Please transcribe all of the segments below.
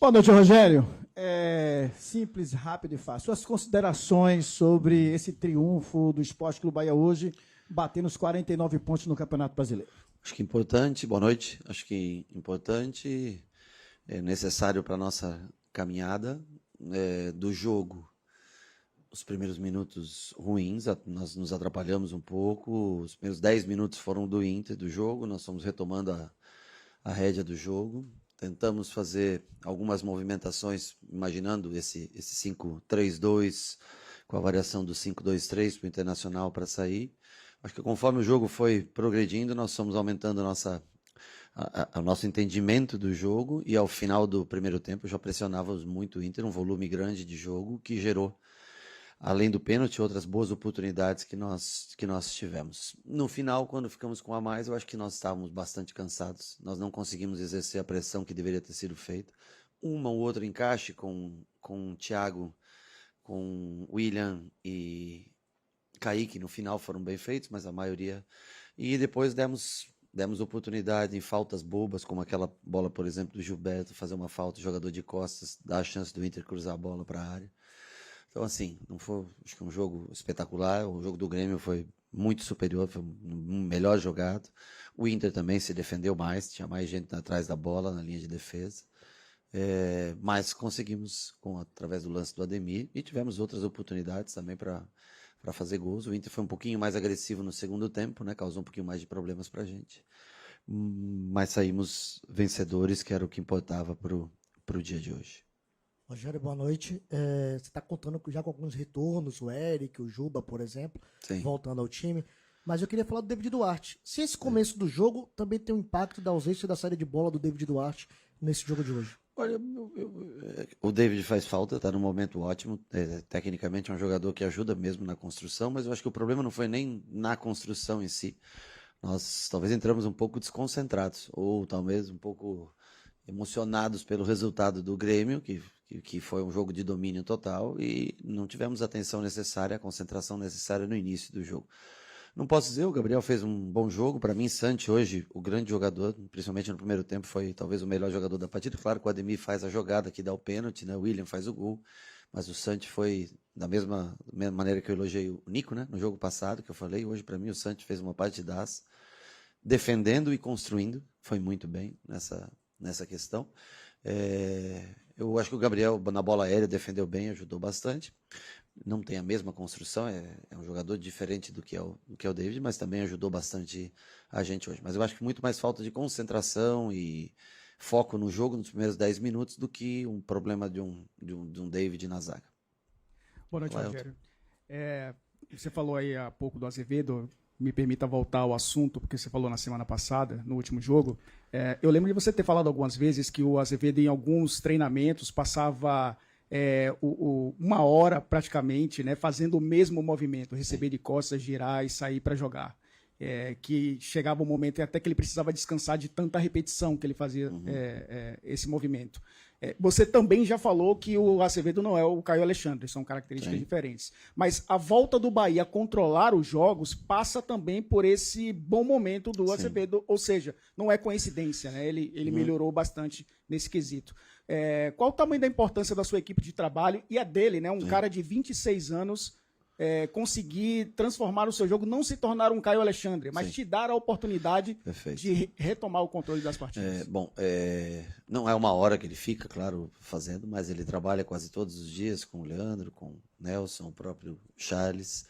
Boa noite, Rogério. Simples, rápido e fácil. Suas considerações sobre esse triunfo do Sport Clube Bahia hoje, batendo os 49 pontos no Campeonato Brasileiro. Acho que importante, boa noite, acho que importante, necessário para a nossa caminhada do jogo. Os primeiros minutos ruins, nós nos atrapalhamos um pouco, os primeiros 10 minutos foram do Inter, do jogo, nós fomos retomando a rédea do jogo, tentamos fazer algumas movimentações, imaginando esse 5-3-2, com a variação do 5-2-3 para o Internacional para sair. Acho que conforme o jogo foi progredindo, nós fomos aumentando o nosso entendimento do jogo, e ao final do primeiro tempo já pressionávamos muito o Inter, um volume grande de jogo que gerou, além do pênalti, outras boas oportunidades que nós tivemos. No final, quando ficamos com a mais, eu acho que nós estávamos bastante cansados, nós não conseguimos exercer a pressão que deveria ter sido feita. Uma ou outra encaixe com o Thiago, com William e Kaique no final foram bem feitos, mas a maioria... E depois demos oportunidade em faltas bobas, como aquela bola, por exemplo, do Gilberto, fazer uma falta, jogador de costas, dar a chance do Inter cruzar a bola para a área. Então, assim, não foi, acho que um jogo espetacular. O jogo do Grêmio foi muito superior, foi melhor jogado. O Inter também se defendeu mais, tinha mais gente atrás da bola, na linha de defesa. Mas conseguimos, através do lance do Ademir, e tivemos outras oportunidades também para fazer gols. O Inter foi um pouquinho mais agressivo no segundo tempo, né? Causou um pouquinho mais de problemas para a gente. Mas saímos vencedores, que era o que importava para o dia de hoje. Rogério, boa noite. Você está contando já com alguns retornos, o Eric, o Juba, por exemplo, Sim. Voltando ao time. Mas eu queria falar do David Duarte. Se esse começo do jogo também tem um impacto da ausência da saída de bola do David Duarte nesse jogo de hoje. Olha, o David faz falta, está num momento ótimo. Tecnicamente é um jogador que ajuda mesmo na construção, mas eu acho que o problema não foi nem na construção em si. Nós talvez entramos um pouco desconcentrados, ou talvez um pouco emocionados pelo resultado do Grêmio, que foi um jogo de domínio total, e não tivemos a atenção necessária, a concentração necessária no início do jogo. Não posso dizer, o Gabriel fez um bom jogo. Para mim, Santi hoje, o grande jogador, principalmente no primeiro tempo, foi talvez o melhor jogador da partida. Claro que o Ademir faz a jogada que dá o pênalti, né? O William faz o gol, mas o Santi foi da mesma maneira que eu elogiei o Nico, né? No jogo passado, que eu falei, hoje para mim o Santi fez uma partidaça, defendendo e construindo, foi muito bem nessa questão. Eu acho que o Gabriel, na bola aérea, defendeu bem, ajudou bastante. Não tem a mesma construção, é um jogador diferente do que é o David, mas também ajudou bastante a gente hoje. Mas eu acho que muito mais falta de concentração e foco no jogo nos primeiros 10 minutos do que um problema de um David na zaga. Boa noite, Rogério. Você falou aí há pouco do Azevedo, me permita voltar ao assunto, porque você falou na semana passada, no último jogo. Eu lembro de você ter falado algumas vezes que o Azevedo, em alguns treinamentos, passava uma hora praticamente, né, fazendo o mesmo movimento, receber de costas, girar e sair para jogar. Que chegava um momento até que ele precisava descansar de tanta repetição que ele fazia esse movimento. Você também já falou que o Azevedo não é o Caio Alexandre, são características diferentes. Mas a volta do Bahia a controlar os jogos passa também por esse bom momento do Azevedo, ou seja, não é coincidência, né? Ele melhorou bastante nesse quesito. Qual o tamanho da importância da sua equipe de trabalho e a dele, né? Um cara de 26 anos conseguir transformar o seu jogo, não se tornar um Caio Alexandre, mas te dar a oportunidade de retomar o controle das partidas. Não é uma hora que ele fica, claro, fazendo, mas ele trabalha quase todos os dias com o Leandro, com o Nelson, o próprio Charles.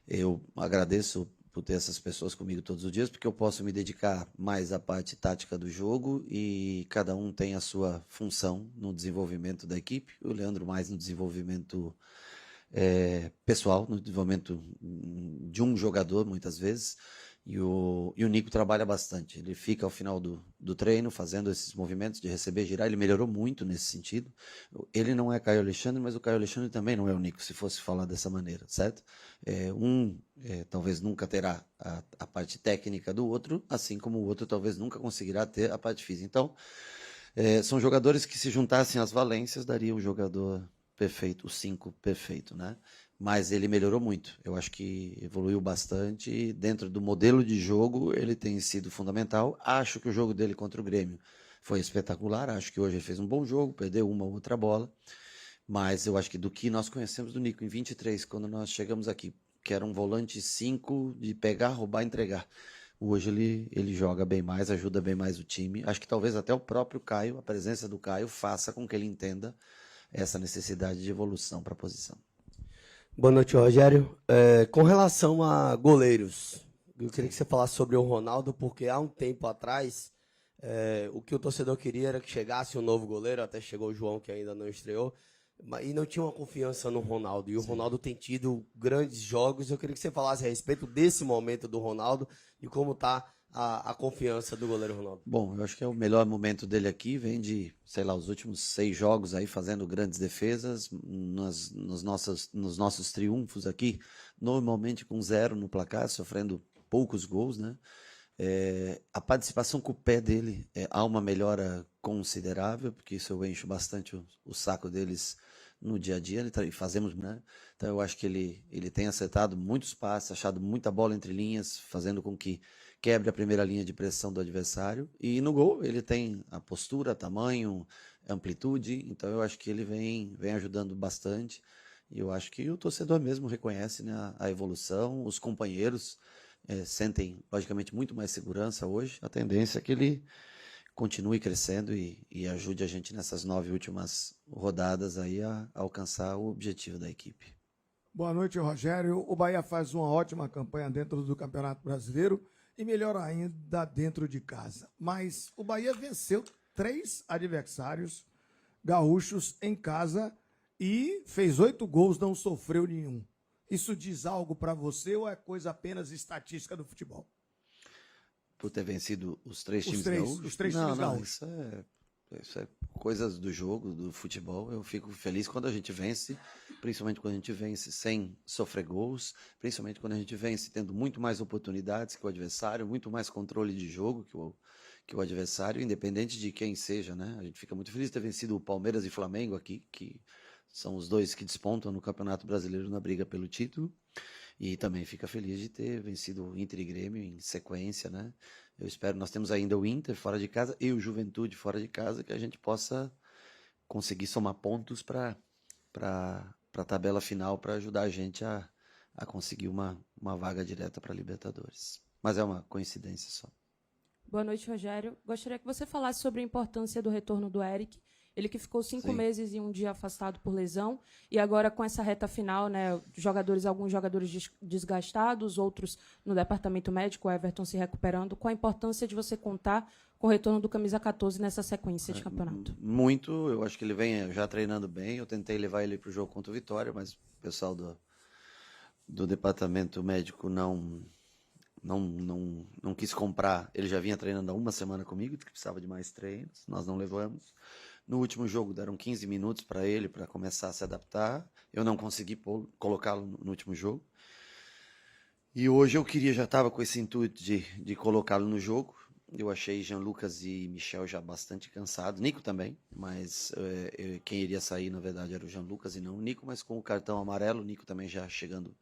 Eu agradeço por ter essas pessoas comigo todos os dias, porque eu posso me dedicar mais à parte tática do jogo e cada um tem a sua função no desenvolvimento da equipe. O Leandro mais no desenvolvimento pessoal, no desenvolvimento de um jogador, muitas vezes, e o Nico trabalha bastante. Ele fica ao final do treino fazendo esses movimentos de receber, girar. Ele melhorou muito nesse sentido. Ele não é Caio Alexandre, mas o Caio Alexandre também não é o Nico, se fosse falar dessa maneira, certo? Talvez nunca terá a parte técnica do outro, assim como o outro talvez nunca conseguirá ter a parte física. Então, são jogadores que, se juntassem as valências, daria um jogador perfeito, o 5 perfeito, né? Mas ele melhorou muito. Eu acho que evoluiu bastante e dentro do modelo de jogo ele tem sido fundamental. Acho que o jogo dele contra o Grêmio foi espetacular. Acho que hoje ele fez um bom jogo, perdeu uma ou outra bola. Mas eu acho que do que nós conhecemos do Nico em 23, quando nós chegamos aqui, que era um volante 5 de pegar, roubar, entregar. Hoje ele joga bem mais, ajuda bem mais o time. Acho que talvez até o próprio Caio, a presença do Caio, faça com que ele entenda essa necessidade de evolução para a posição. Boa noite, Rogério. Com relação a goleiros, eu queria que você falasse sobre o Ronaldo, porque há um tempo atrás, o que o torcedor queria era que chegasse um novo goleiro, até chegou o João, que ainda não estreou, e não tinha uma confiança no Ronaldo. E o Ronaldo tem tido grandes jogos. Eu queria que você falasse a respeito desse momento do Ronaldo e como está a confiança do goleiro Ronaldo. Bom, eu acho que é o melhor momento dele aqui, vem de, sei lá, os últimos 6 jogos aí fazendo grandes defesas, nos nossos triunfos aqui, normalmente com 0 no placar, sofrendo poucos gols, né? A participação com o pé dele, há uma melhora considerável, porque isso eu encho bastante o saco deles no dia a dia, fazemos, né? Então eu acho que ele tem acertado muitos passes, achado muita bola entre linhas, fazendo com que quebre a primeira linha de pressão do adversário, e no gol ele tem a postura, tamanho, amplitude, então eu acho que ele vem ajudando bastante, e eu acho que o torcedor mesmo reconhece, né, a evolução, os companheiros sentem logicamente muito mais segurança hoje, a tendência é que ele continue crescendo e ajude a gente nessas 9 últimas rodadas aí a alcançar o objetivo da equipe. Boa noite, Rogério. O Bahia faz uma ótima campanha dentro do Campeonato Brasileiro e melhor ainda dentro de casa. Mas o Bahia venceu 3 adversários gaúchos em casa e fez 8 gols, não sofreu nenhum. Isso diz algo para você ou é coisa apenas estatística do futebol? Por ter vencido os 3 times gaúchos? Os 3 times gaúchos. Isso é coisas do jogo, do futebol. Eu fico feliz quando a gente vence, principalmente quando a gente vence sem sofrer gols, principalmente quando a gente vence tendo muito mais oportunidades que o adversário, muito mais controle de jogo que o adversário, independente de quem seja, né? A gente fica muito feliz de ter vencido o Palmeiras e Flamengo aqui, que são os 2 que despontam no Campeonato Brasileiro na briga pelo título. E também fica feliz de ter vencido o Inter e Grêmio em sequência, né? Eu espero, nós temos ainda o Inter fora de casa e o Juventude fora de casa, que a gente possa conseguir somar pontos para a tabela final, para ajudar a gente a conseguir uma vaga direta para a Libertadores. Mas é uma coincidência só. Boa noite, Rogério. Gostaria que você falasse sobre a importância do retorno do Eric. Ele que ficou 5 meses e um dia afastado por lesão, e agora com essa reta final, né, alguns jogadores desgastados, outros no departamento médico, o Everton se recuperando. Qual a importância de você contar com o retorno do camisa 14 nessa sequência de campeonato? Muito, eu acho que ele vem já treinando bem. Eu tentei levar ele para o jogo contra o Vitória, mas o pessoal do departamento médico não quis comprar. Ele já vinha treinando há uma semana comigo, que precisava de mais treinos, nós não levamos. No último jogo deram 15 minutos para ele, para começar a se adaptar. Eu não consegui colocá-lo no último jogo. E hoje eu já estava com esse intuito de colocá-lo no jogo. Eu achei Jean Lucas e Michel já bastante cansados. Nico também, mas quem iria sair, na verdade, era o Jean Lucas e não o Nico. Mas com o cartão amarelo, o Nico também já chegando...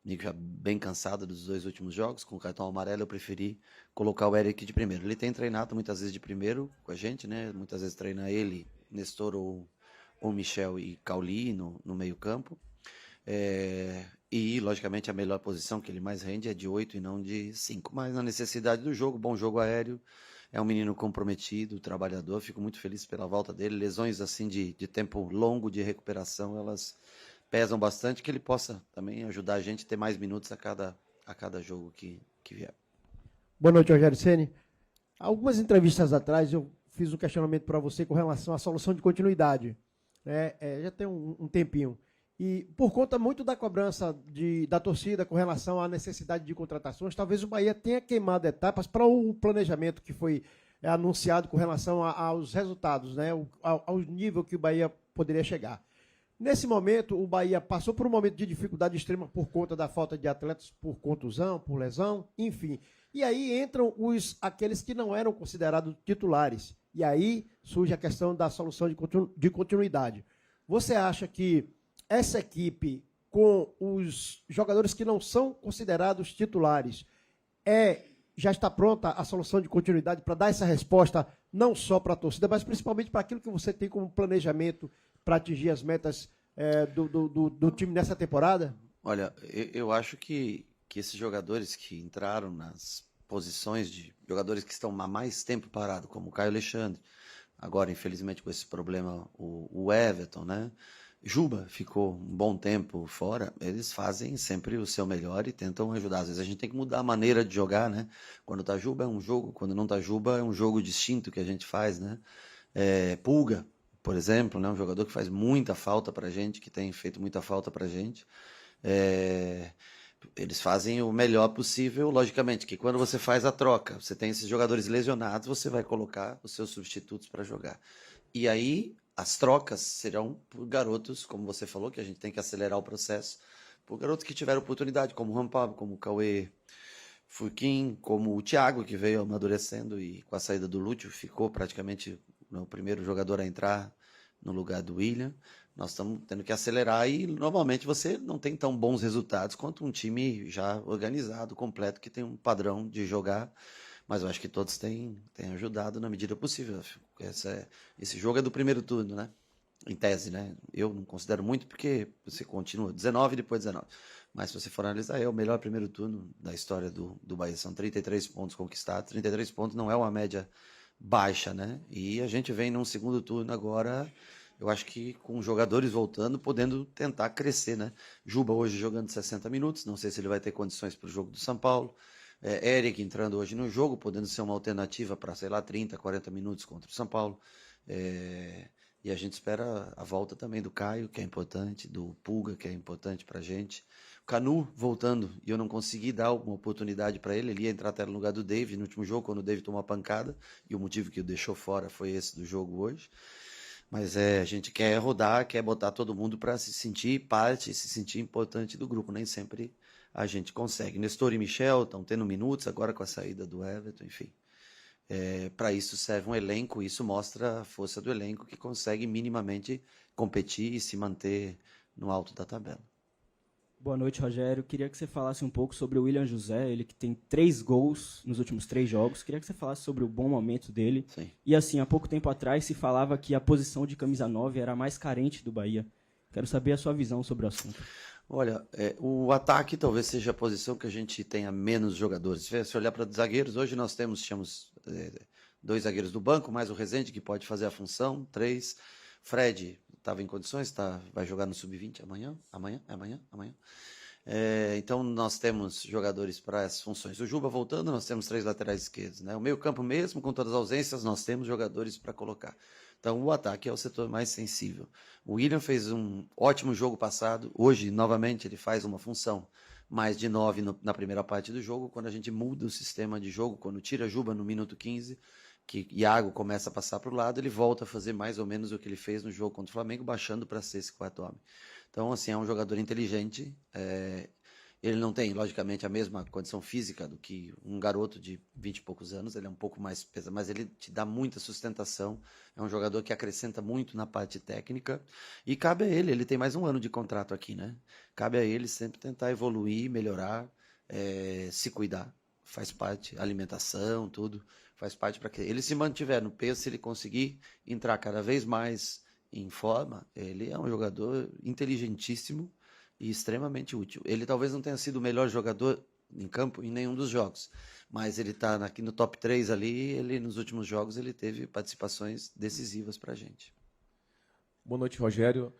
O Nico já bem cansado dos 2 últimos jogos, com o cartão amarelo eu preferi colocar o Eric de primeiro. Ele tem treinado muitas vezes de primeiro com a gente, né? Muitas vezes treina ele, Nestor ou Michel e Cauli no meio campo. E, logicamente, a melhor posição que ele mais rende é de 8 e não de 5. Mas na necessidade do jogo, bom jogo aéreo, é um menino comprometido, trabalhador, fico muito feliz pela volta dele. Lesões assim de tempo longo de recuperação, elas... pesam bastante, que ele possa também ajudar a gente a ter mais minutos a cada jogo que vier. Boa noite, Rogério Ceni. Algumas entrevistas atrás eu fiz um questionamento para você com relação à solução de continuidade. Já tem um tempinho. E por conta muito da cobrança da torcida com relação à necessidade de contratações, talvez o Bahia tenha queimado etapas para o planejamento que foi anunciado com relação aos resultados, né? ao nível que o Bahia poderia chegar. Nesse momento, o Bahia passou por um momento de dificuldade extrema por conta da falta de atletas, por contusão, por lesão, enfim. E aí entram aqueles que não eram considerados titulares. E aí surge a questão da solução de continuidade. Você acha que essa equipe, com os jogadores que não são considerados titulares, é já está pronta a solução de continuidade para dar essa resposta não só para a torcida, mas principalmente para aquilo que você tem como planejamento para atingir as metas do time nessa temporada? Olha, eu acho que esses jogadores que entraram nas posições de jogadores que estão há mais tempo parados, como o Caio Alexandre, agora infelizmente com esse problema o Everton, né? Juba ficou um bom tempo fora, eles fazem sempre o seu melhor e tentam ajudar. Às vezes a gente tem que mudar a maneira de jogar, né? Quando tá Juba é um jogo, quando não tá Juba é um jogo distinto que a gente faz, né? Pulga, por exemplo, né? Um jogador que faz muita falta pra gente, que tem feito muita falta pra gente. Eles fazem o melhor possível, logicamente, que quando você faz a troca, você tem esses jogadores lesionados, você vai colocar os seus substitutos para jogar. E aí as trocas serão por garotos, como você falou, que a gente tem que acelerar o processo, por garotos que tiveram oportunidade, como o Rampab, como o Cauê Furquim, como o Thiago, que veio amadurecendo e com a saída do Lúcio ficou praticamente o primeiro jogador a entrar no lugar do William. Nós estamos tendo que acelerar e normalmente você não tem tão bons resultados quanto um time já organizado, completo, que tem um padrão de jogar. Mas eu acho que todos têm ajudado na medida possível. Esse jogo é do primeiro turno, né? Em tese, né? Eu não considero muito porque você continua 19 e depois 19. Mas se você for analisar, é o melhor primeiro turno da história do Bahia. São 33 pontos conquistados. 33 pontos não é uma média baixa, né? E a gente vem num segundo turno agora, eu acho que com jogadores voltando, podendo tentar crescer, né? Juba hoje jogando 60 minutos, não sei se ele vai ter condições para o jogo do São Paulo. Eric entrando hoje no jogo, podendo ser uma alternativa para, sei lá, 30, 40 minutos contra o São Paulo. E a gente espera a volta também do Caio, que é importante, do Pulga, que é importante para a gente. O Canu voltando, e eu não consegui dar uma oportunidade para ele, ele ia entrar até no lugar do David no último jogo, quando o David tomou uma pancada, e o motivo que o deixou fora foi esse do jogo hoje. Mas a gente quer rodar, quer botar todo mundo para se sentir parte, se sentir importante do grupo. Nem sempre a gente consegue. Nestor e Michel estão tendo minutos, agora com a saída do Everton, enfim. Para isso serve um elenco, isso mostra a força do elenco que consegue minimamente competir e se manter no alto da tabela. Boa noite, Rogério. Queria que você falasse um pouco sobre o William José, ele que tem 3 gols nos últimos 3 jogos. Queria que você falasse sobre o bom momento dele. Sim. E assim, há pouco tempo atrás se falava que a posição de camisa 9 era a mais carente do Bahia. Quero saber a sua visão sobre o assunto. Olha, o ataque talvez seja a posição que a gente tenha menos jogadores. Se olhar para os zagueiros, hoje nós tínhamos 2 zagueiros do banco, mais o Rezende, que pode fazer a função, 3. Fred estava em condições, vai jogar no Sub-20 amanhã. Então nós temos jogadores para essas funções. O Juba voltando, nós temos 3 laterais esquerdos, né? O meio campo mesmo, com todas as ausências, nós temos jogadores para colocar. Então o ataque é o setor mais sensível. O William fez um ótimo jogo passado, hoje novamente ele faz uma função mais de 9 na primeira parte do jogo, quando a gente muda o sistema de jogo, quando tira Juba no minuto 15, que Iago começa a passar para o lado, ele volta a fazer mais ou menos o que ele fez no jogo contra o Flamengo, baixando para ser esse 4º homem. Então, assim, é um jogador inteligente. Ele não tem, logicamente, a mesma condição física do que um garoto de 20 e poucos anos, ele é um pouco mais pesado, mas ele te dá muita sustentação. É um jogador que acrescenta muito na parte técnica. E cabe a ele tem mais um ano de contrato aqui, né? Cabe a ele sempre tentar evoluir, melhorar, se cuidar. Faz parte, alimentação, tudo. Faz parte para que ele se mantiver no peso, se ele conseguir entrar cada vez mais em forma, ele é um jogador inteligentíssimo e extremamente útil. Ele talvez não tenha sido o melhor jogador em campo em nenhum dos jogos, mas ele está aqui no top 3 ali, ele nos últimos jogos ele teve participações decisivas para a gente. Boa noite, Rogério.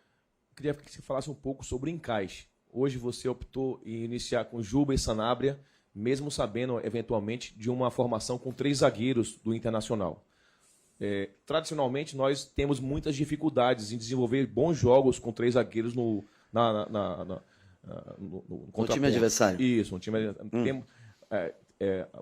Queria que você falasse um pouco sobre o encaixe. Hoje você optou em iniciar com Juba e Sanabria, mesmo sabendo, eventualmente, de uma formação com 3 zagueiros do Internacional. Tradicionalmente, nós temos muitas dificuldades em desenvolver bons jogos com 3 zagueiros no time adversário. Isso, no time adversário.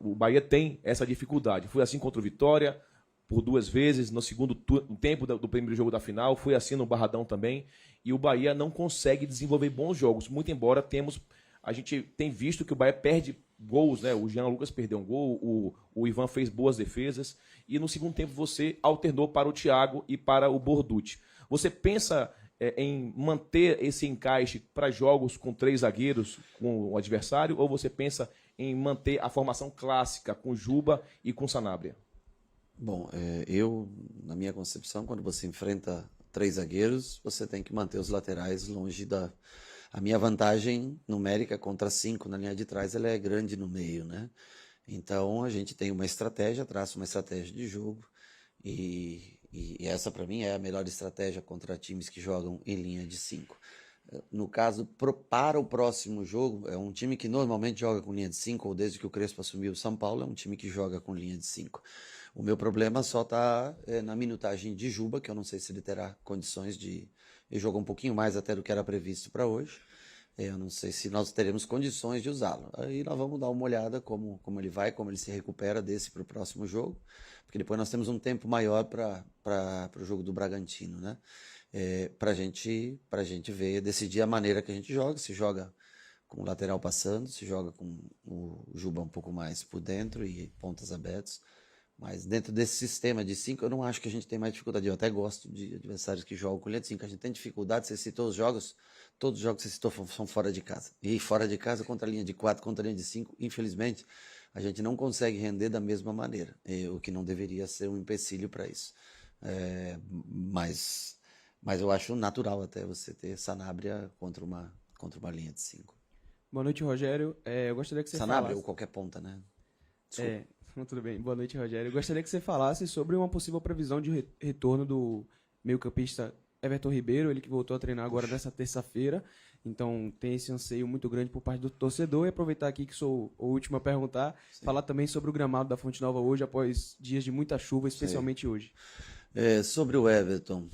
O Bahia tem essa dificuldade. Foi assim contra o Vitória, por 2 vezes, no segundo tempo do primeiro jogo da final, foi assim no Barradão também, e o Bahia não consegue desenvolver bons jogos, muito embora a gente tem visto que o Bahia perde gols, né? O Jean Lucas perdeu um gol, o Ivan fez boas defesas, e no segundo tempo você alternou para o Thiago e para o Borducci. Você pensa em manter esse encaixe para jogos com 3 zagueiros com o adversário, ou você pensa em manter a formação clássica com Juba e com Sanabria? Bom, eu, na minha concepção, quando você enfrenta 3 zagueiros, você tem que manter os laterais longe da... A minha vantagem numérica contra 5 na linha de trás, ela é grande no meio, né? Então, a gente tem uma estratégia, traça uma estratégia de jogo, e essa, para mim, é a melhor estratégia contra times que jogam em linha de 5. No caso, para o próximo jogo, é um time que normalmente joga com linha de 5, ou desde que o Crespo assumiu o São Paulo, é um time que joga com linha de 5. O meu problema só está na minutagem de Juba, que eu não sei se ele terá condições de... Ele jogou um pouquinho mais até do que era previsto para hoje. Eu não sei se nós teremos condições de usá-lo. Aí nós vamos dar uma olhada como ele vai, como ele se recupera desse para o próximo jogo, porque depois nós temos um tempo maior para o jogo do Bragantino, né? Para a gente ver, decidir a maneira que a gente joga, se joga com o lateral passando, se joga com o Juba um pouco mais por dentro e pontas abertas. Mas dentro desse sistema de 5, eu não acho que a gente tem mais dificuldade. Eu até gosto de adversários que jogam com linha de 5. A gente tem dificuldade, você citou os jogos, todos os jogos que você citou são fora de casa. E fora de casa, contra a linha de 4, contra a linha de 5, infelizmente, a gente não consegue render da mesma maneira. O que não deveria ser um empecilho para isso. Mas eu acho natural até você ter Sanabria contra uma linha de 5. Boa noite, Rogério. Eu gostaria que você Sanabria falasse... ou qualquer ponta, né? Desculpa. Tudo bem. Boa noite, Rogério. Eu gostaria que você falasse sobre uma possível previsão de retorno do meio-campista Everton Ribeiro, ele que voltou a treinar agora nessa terça-feira. Então tem esse anseio muito grande por parte do torcedor. E aproveitar aqui que sou o último a perguntar, falar também sobre o gramado da Fonte Nova hoje, após dias de muita chuva, especialmente hoje. Sobre o Everton,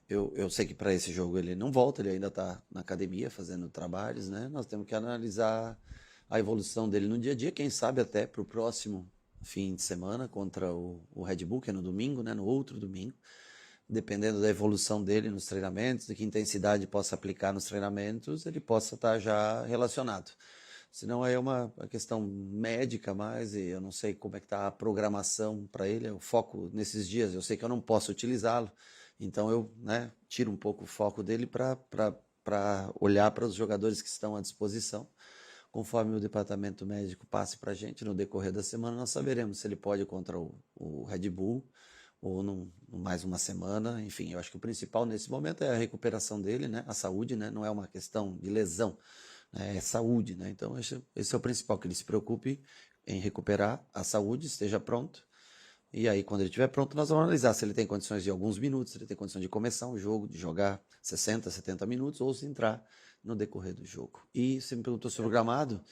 eu sei que para esse jogo ele não volta, ele ainda está na academia fazendo trabalhos, né? Nós temos que analisar a evolução dele no dia a dia, quem sabe até para o próximo fim de semana contra o Red Bull, que é no domingo, né? No outro domingo, dependendo da evolução dele nos treinamentos, de que intensidade possa aplicar nos treinamentos, ele possa estar já relacionado. Senão aí é uma questão médica mais, e eu não sei como é que está a programação para ele, o foco nesses dias, eu sei que eu não posso utilizá-lo, então eu tiro um pouco o foco dele para olhar para os jogadores que estão à disposição. Conforme o departamento médico passe para a gente no decorrer da semana, nós saberemos se ele pode ir contra o Red Bull ou mais uma semana. Enfim, eu acho que o principal nesse momento é a recuperação dele, né? A saúde, né? Não é uma questão de lesão, né? É saúde, né? Então esse é o principal, que ele se preocupe em recuperar a saúde, esteja pronto. E aí, quando ele estiver pronto, nós vamos analisar se ele tem condições de alguns minutos, se ele tem condições de começar um jogo, de jogar 60, 70 minutos, ou se entrar no decorrer do jogo. E você me perguntou sobre o gramado,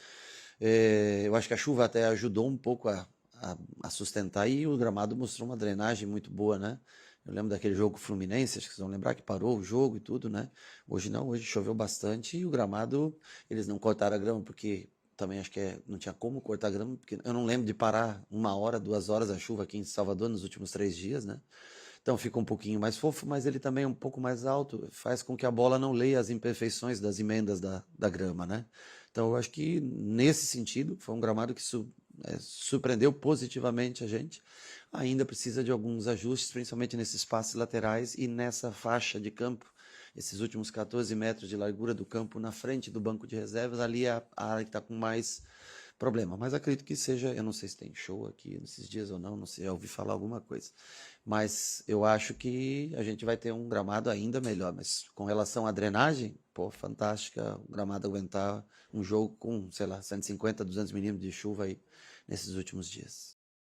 eu acho que a chuva até ajudou um pouco a sustentar, e o gramado mostrou uma drenagem muito boa, né? Eu lembro daquele jogo Fluminense, acho que vocês vão lembrar que parou o jogo e tudo, né? Hoje não, hoje choveu bastante, e o gramado, eles não cortaram a grama, porque também acho que não tinha como cortar a grama, porque eu não lembro de parar 1 hora, 2 horas a chuva aqui em Salvador nos últimos 3 dias, né? Então fica um pouquinho mais fofo, mas ele também é um pouco mais alto, faz com que a bola não leia as imperfeições das emendas da grama, né? Então eu acho que nesse sentido foi um gramado que surpreendeu positivamente a gente. Ainda precisa de alguns ajustes, principalmente nesses passes laterais e nessa faixa de campo, esses últimos 14 metros de largura do campo na frente do banco de reservas, ali é a área que está com mais problema. Mas acredito que seja, eu não sei se tem show aqui nesses dias ou não sei, eu ouvi falar alguma coisa. Mas eu acho que a gente vai ter um gramado ainda melhor. Mas com relação à drenagem, fantástica, o gramado aguentar um jogo com, sei lá, 150, 200 milímetros de chuva aí nesses últimos dias.